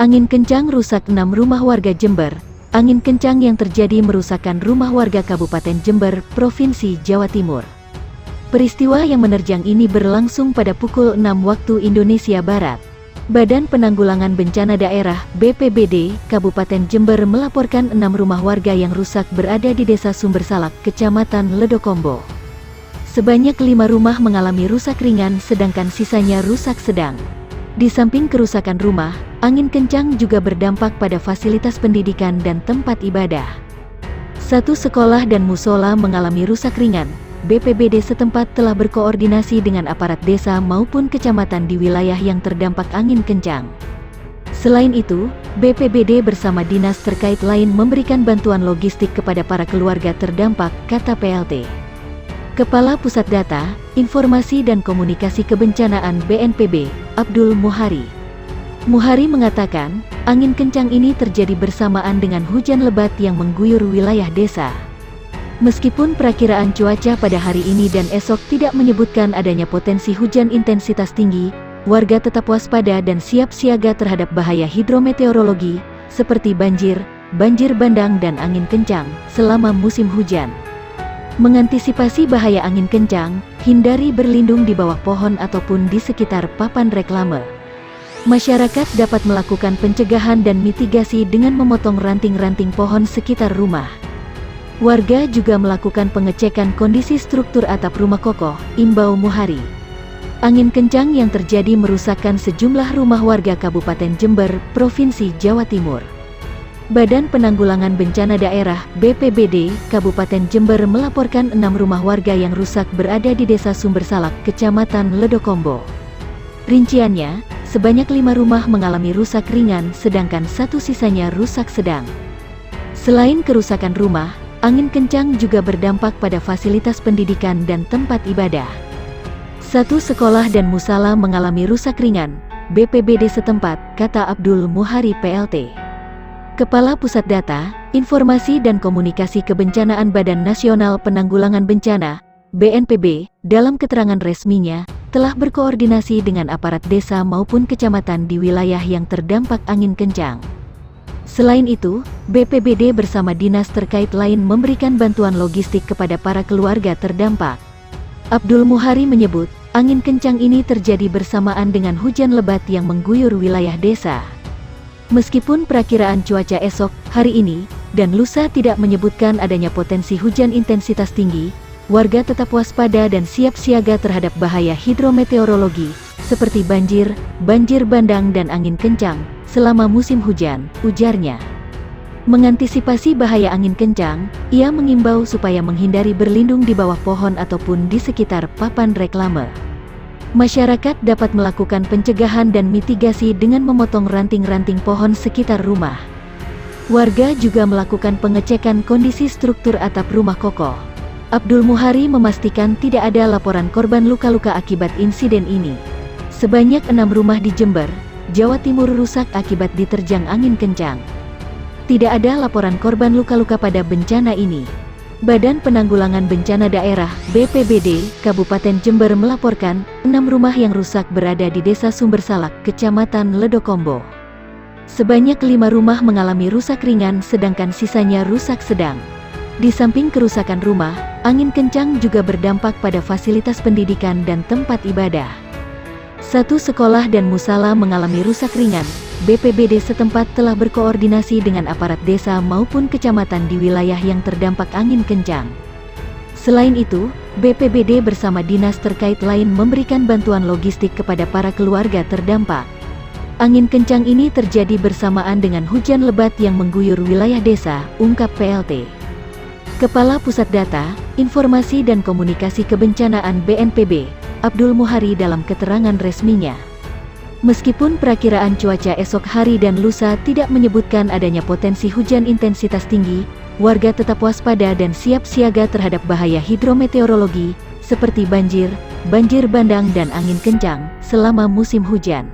Angin kencang rusak 6 rumah warga Jember. Angin kencang yang terjadi merusakkan rumah warga Kabupaten Jember, Provinsi Jawa Timur. Peristiwa yang menerjang ini berlangsung pada pukul 6 waktu Indonesia Barat. Badan Penanggulangan Bencana Daerah (BPBD) Kabupaten Jember melaporkan 6 rumah warga yang rusak berada di Desa Sumbersalak, Kecamatan Ledokombo. Sebanyak 5 rumah mengalami rusak ringan sedangkan sisanya rusak sedang. Di samping kerusakan rumah, angin kencang juga berdampak pada fasilitas pendidikan dan tempat ibadah. 1 sekolah dan musola mengalami rusak ringan. BPBD setempat telah berkoordinasi dengan aparat desa maupun kecamatan di wilayah yang terdampak angin kencang. Selain itu, BPBD bersama dinas terkait lain memberikan bantuan logistik kepada para keluarga terdampak, kata PLT. Kepala Pusat Data, Informasi dan Komunikasi Kebencanaan BNPB, Abdul Muhari. Muhari mengatakan, angin kencang ini terjadi bersamaan dengan hujan lebat yang mengguyur wilayah desa. Meskipun perakiraan cuaca pada hari ini dan esok tidak menyebutkan adanya potensi hujan intensitas tinggi, warga tetap waspada dan siap siaga terhadap bahaya hidrometeorologi, seperti banjir, banjir bandang dan angin kencang, selama musim hujan. Mengantisipasi bahaya angin kencang, hindari berlindung di bawah pohon ataupun di sekitar papan reklame. Masyarakat dapat melakukan pencegahan dan mitigasi dengan memotong ranting-ranting pohon sekitar rumah. Warga juga melakukan pengecekan kondisi struktur atap rumah kokoh, imbau Muhari. Angin kencang yang terjadi merusakkan sejumlah rumah warga Kabupaten Jember, Provinsi Jawa Timur. Badan Penanggulangan Bencana Daerah (BPBD) Kabupaten Jember melaporkan 6 rumah warga yang rusak berada di Desa Sumbersalak, Kecamatan Ledokombo. Rinciannya, sebanyak 5 rumah mengalami rusak ringan sedangkan 1 sisanya rusak sedang. Selain kerusakan rumah, angin kencang juga berdampak pada fasilitas pendidikan dan tempat ibadah. 1 sekolah dan musala mengalami rusak ringan, BPBD setempat, kata Abdul Muhari PLT. Kepala Pusat Data, Informasi dan Komunikasi Kebencanaan Badan Nasional Penanggulangan Bencana, BNPB, dalam keterangan resminya, telah berkoordinasi dengan aparat desa maupun kecamatan di wilayah yang terdampak angin kencang. Selain itu, BPBD bersama dinas terkait lain memberikan bantuan logistik kepada para keluarga terdampak. Abdul Muhari menyebut, angin kencang ini terjadi bersamaan dengan hujan lebat yang mengguyur wilayah desa. Meskipun perakiraan cuaca esok, hari ini, dan lusa tidak menyebutkan adanya potensi hujan intensitas tinggi, warga tetap waspada dan siap siaga terhadap bahaya hidrometeorologi, seperti banjir, banjir bandang dan angin kencang, selama musim hujan, ujarnya. Mengantisipasi bahaya angin kencang, ia mengimbau supaya menghindari berlindung di bawah pohon ataupun di sekitar papan reklame. Masyarakat dapat melakukan pencegahan dan mitigasi dengan memotong ranting-ranting pohon sekitar rumah. Warga juga melakukan pengecekan kondisi struktur atap rumah kokoh. Abdul Muhari memastikan tidak ada laporan korban luka-luka akibat insiden ini. Sebanyak 6 rumah di Jember, Jawa Timur rusak akibat diterjang angin kencang. Tidak ada laporan korban luka-luka pada bencana ini. Badan Penanggulangan Bencana Daerah (BPBD) Kabupaten Jember melaporkan 6 rumah yang rusak berada di Desa Sumbersalak, Kecamatan Ledokombo. Sebanyak 5 rumah mengalami rusak ringan sedangkan sisanya rusak sedang. Di samping kerusakan rumah, angin kencang juga berdampak pada fasilitas pendidikan dan tempat ibadah. 1 sekolah dan musala mengalami rusak ringan. BPBD setempat telah berkoordinasi dengan aparat desa maupun kecamatan di wilayah yang terdampak angin kencang. Selain itu, BPBD bersama dinas terkait lain memberikan bantuan logistik kepada para keluarga terdampak. Angin kencang ini terjadi bersamaan dengan hujan lebat yang mengguyur wilayah desa, ungkap PLT. Kepala Pusat Data, Informasi dan Komunikasi Kebencanaan BNPB, Abdul Muhari dalam keterangan resminya. Meskipun perakiraan cuaca esok hari dan lusa tidak menyebutkan adanya potensi hujan intensitas tinggi, warga tetap waspada dan siap siaga terhadap bahaya hidrometeorologi, seperti banjir, banjir bandang dan angin kencang, selama musim hujan.